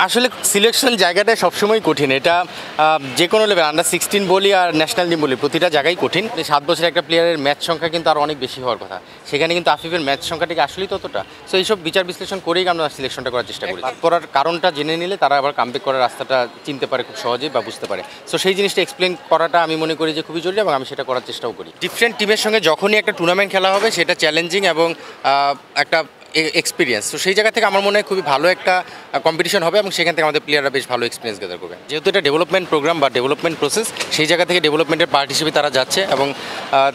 আসলে সিলেকশন জায়গাটা সবসময় কঠিন। এটা যে কোনো লেভেল আন্ডার 16 বলি আর ন্যাশনাল টিম বলি, প্রতিটা জায়গায় কঠিন। 7 বছরের একটা প্লেয়ারের ম্যাচ সংখ্যা কিন্তু আরও অনেক বেশি হওয়ার কথা, সেখানে কিন্তু আফিফের ম্যাচ সংখ্যাটিকে আসলেই ততটা। সো এইসব বিচার বিশ্লেষণ করেই আমরা সিলেকশনটা করার চেষ্টা করি। করার কারণটা জেনে নিলে তারা আবার কামব্যাক করার রাস্তাটা চিনতে পারে খুব সহজেই বা বুঝতে পারে। সো সেই জিনিসটা এক্সপ্লেন করাটা আমি মনে করি যে খুবই জরুরি, এবং আমি সেটা করার চেষ্টাও করি। ডিফারেন্ট টিমের সঙ্গে যখনই একটা টুর্নামেন্ট খেলা হবে সেটা চ্যালেঞ্জিং এবং একটা এক্সপিরিয়েন্স। তো সেই জায়গা থেকে আমার মনে হয় খুবই ভালো একটা কম্পিটিশন হবে, এবং সেখান থেকে আমাদের প্লেয়াররা বেশ ভালো এক্সপিরিয়েন্স গেদার করবে। যেহেতু এটা ডেভেলপমেন্ট প্রোগ্রাম বা ডেভেলপমেন্ট প্রসেস, সেই জায়গা থেকে ডেভেলপমেন্টের পার্ট হিসেবে তারা যাচ্ছে, এবং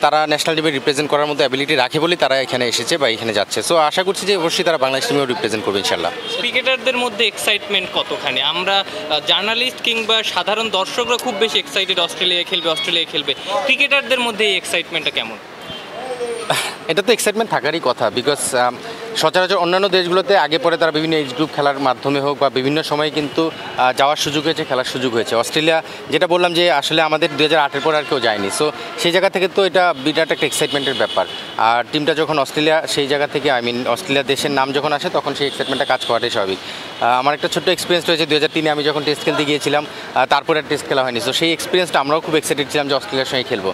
তারা ন্যাশনাল টিমে রিপ্রেজেন্ট করার মতো অ্যাবিলিটি রাখে বলেই তারা এখানে এসেছে বা এখানে যাচ্ছে। সো আশা করছি যে অবশ্যই তারা বাংলাদেশ টিমেও রিপ্রেজেন্ট করবে ইনশাল্লাহ। ক্রিকেটারদের মধ্যে এক্সাইটমেন্ট কতখানি? আমরা জার্নালিস্ট কিংবা সাধারণ দর্শকরা খুব বেশি এক্সাইটেড, অস্ট্রেলিয়া খেলবে। ক্রিকেটারদের মধ্যে এই এক্সাইটমেন্টটা কেমন? এটা তো এক্সাইটমেন্ট থাকারই কথা, বিকজ সচরাচর অন্যান্য দেশগুলোতে আগে পরে তারা বিভিন্ন এজ গ্রুপ খেলার মাধ্যমে হোক বা বিভিন্ন সময় কিন্তু যাওয়ার সুযোগ হয়েছে, খেলার সুযোগ হয়েছে। অস্ট্রেলিয়া যেটা বললাম যে আসলে আমাদের 2008-এর পর আর কেউ যায়নি। সো সেই জায়গা থেকে তো এটা বিরাট একটা এক্সাইটমেন্টের ব্যাপার। আর টিমটা যখন অস্ট্রেলিয়া, সেই জায়গা থেকে অস্ট্রেলিয়া দেশের নাম যখন আসে তখন সেই এক্সাইটমেন্টটা কাজ করাটাই স্বাভাবিক। আমার একটা ছোট্ট এক্সপিরিয়েন্স রয়েছে 2003-এ আমি যখন টেস্ট খেলতে গিয়েছিলাম, তারপরে আর টেস্ট খেলা হয়নি। সো সেই এক্সপিরিয়েন্সটা আমরাও খুব এক্সাইটেড ছিলাম যে অস্ট্রেলিয়ার সঙ্গে খেলবো।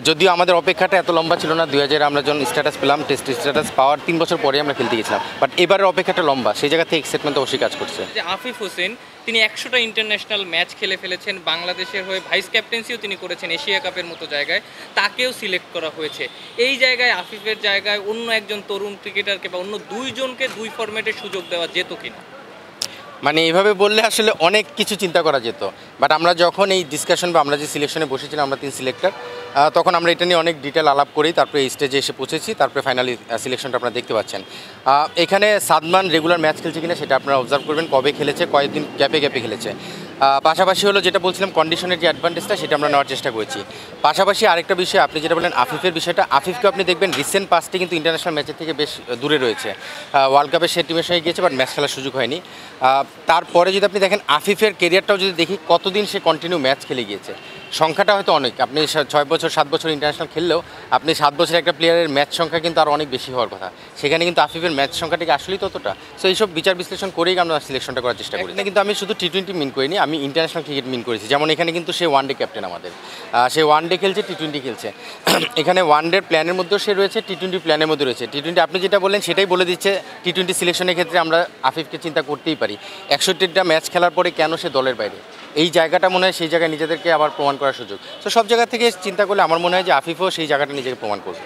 যদিও আমাদের অপেক্ষাটা এত লম্বা ছিল না, 2000 আমরা যখন স্ট্যাটাস পেলাম, টেস্ট স্ট্যাটাস পাওয়ার 3 বছর পরে আমরা খেলতে গেছিলাম, বাট এবারের অপেক্ষাটা লম্বা, সেই জায়গা থেকে এক্সাইটমেন্ট অবশ্যই কাজ করছে। যে আফিফ হোসেন, তিনি 100টা ইন্টারন্যাশনাল ম্যাচ খেলে ফেলেছেন, বাংলাদেশের হয়ে ভাইস ক্যাপ্টেন্সিও তিনি করেছেন এশিয়া কাপের মতো জায়গায়, তাকেও সিলেক্ট করা হয়েছে। এই জায়গায় আফিফের জায়গায় অন্য একজন তরুণ ক্রিকেটারকে বা অন্য 2 জনকে 2 ফরম্যাটের সুযোগ দেওয়া যেত কিনা? মানে এইভাবে বললে আসলে অনেক কিছু চিন্তা করা যেত, বাট আমরা যখন এই ডিসকাশন বা আমরা যে সিলেকশনে বসেছিলাম, আমরা 3 সিলেক্টর, তখন আমরা এটা নিয়ে অনেক ডিটেল আলাপ করেই তারপরে এই স্টেজে এসে পৌঁছেছি। তারপরে ফাইনালি সিলেকশনটা আপনারা দেখতে পাচ্ছেন। এখানে সাদমান রেগুলার ম্যাচ খেলছে কিনা সেটা আপনারা অবজার্ভ করবেন, কবে খেলেছে, কয়েকদিন গ্যাপে খেলেছে। পাশাপাশি হলো যেটা বলছিলাম কন্ডিশনের যে অ্যাডভান্টেজটা, সেটা আমরা নেওয়ার চেষ্টা করেছি। পাশাপাশি আরেকটা বিষয় আপনি যেটা বলেন আফিফের বিষয়টা, আফিফকে আপনি দেখবেন রিসেন্ট পাস্টে কিন্তু ইন্টারন্যাশনাল ম্যাচের থেকে বেশ দূরে রয়েছে। ওয়ার্ল্ড কাপে সে টিমের সঙ্গে গিয়েছে, বাট ম্যাচ খেলার সুযোগ হয়নি। তারপরে যদি আপনি দেখেন আফিফের কেরিয়ারটাও যদি দেখি, কতদিন সে কন্টিনিউ ম্যাচ খেলে গিয়েছে, সংখ্যাটা হয়তো অনেক। আপনি 6 বছর 7 বছর ইন্টারন্যাশনাল খেললেও আপনি 7 বছরের একটা প্লেয়ারের ম্যাচ সংখ্যা কিন্তু আরও অনেক বেশি হওয়ার কথা, সেখানে কিন্তু আফিফের ম্যাচ সংখ্যাটিকে আসলেই ততটা। সো এইসব বিচার বিশ্লেষণ করেই আমরা সিলেকশনটা করার চেষ্টা করি। কিন্তু আমি শুধু T20 মিন করিনি, আমি ইন্টারন্যাশনাল ক্রিকেট মিন করেছি। যেমন এখানে কিন্তু সে ওয়ানডে ক্যাপ্টেন আমাদের, সে ওয়ানডে খেলছে, T20 খেলছে। এখানে ওয়ানডের প্ল্যানের মধ্যেও সে রয়েছে, T20 প্ল্যানের মধ্যে রয়েছে। T20 আপনি যেটা বললেন সেটাই বলে দিচ্ছে, T20 সিলেকশনের ক্ষেত্রে আমরা আফিফকে চিন্তা করতেই পারি। 61টা ম্যাচ খেলার পরে কেন সে দলের বাইরে, এই জায়গাটা মনে হয় সেই জায়গায় নিজেদেরকে আবার প্রমাণ করার সুযোগ। তো সব জায়গা থেকে চিন্তা করলে আমার মনে হয় যে আফিফও সেই জায়গাটা নিজেকে প্রমাণ করবে।